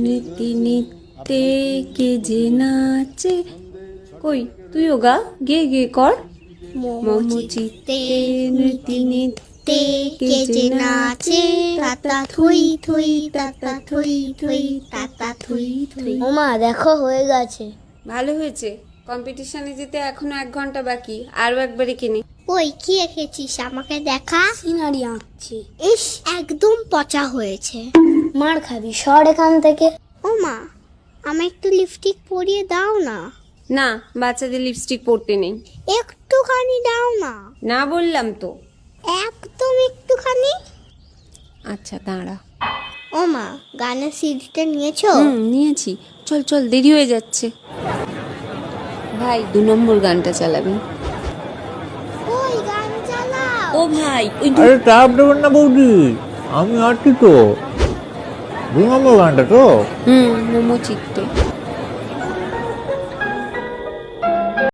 নীতি নিত্যে কে যে নাচে। কই তুইও গা, গে গে কর। মমচিত্তে নীতি নিত্যে কে যে নাচে, তাতা থুই থুই তাতা থুই থুই তাতা থুই থুই। ওমা দেখো হয়ে গেছে। ভালো হয়েছে। কম্পিটিশনে যেতে এখনো 1 ঘন্টা বাকি, আরো একবারে কিনে। ওই কি এঁকেছিস আমাকে দেখা। সিনারি আঁকছি। ইস একদম পচা হয়েছে। মার খাবি, সর এখান থেকে। ও মা, আমি একটু লিপস্টিক পরিয়ে দাও না। না, বাচ্চাদের লিপস্টিক পরতে নেই। একটুখানি দাও না। না বললাম তো। একদম একটুখানি। আচ্ছা দাঁড়া। ও মা, গানের সিডিটা নিয়েছো? নিয়েছি। চল চল, দেরি হয়ে যাচ্ছে। ভাই 2 নম্বর গানটা চালাবেন। ওই গান চালাও। ও ভাই ওই আরে চাপ দেবেন না বৌদি, আমি আছি তো। 2 নম্বর গানটা তো। মোমো চিত্তে।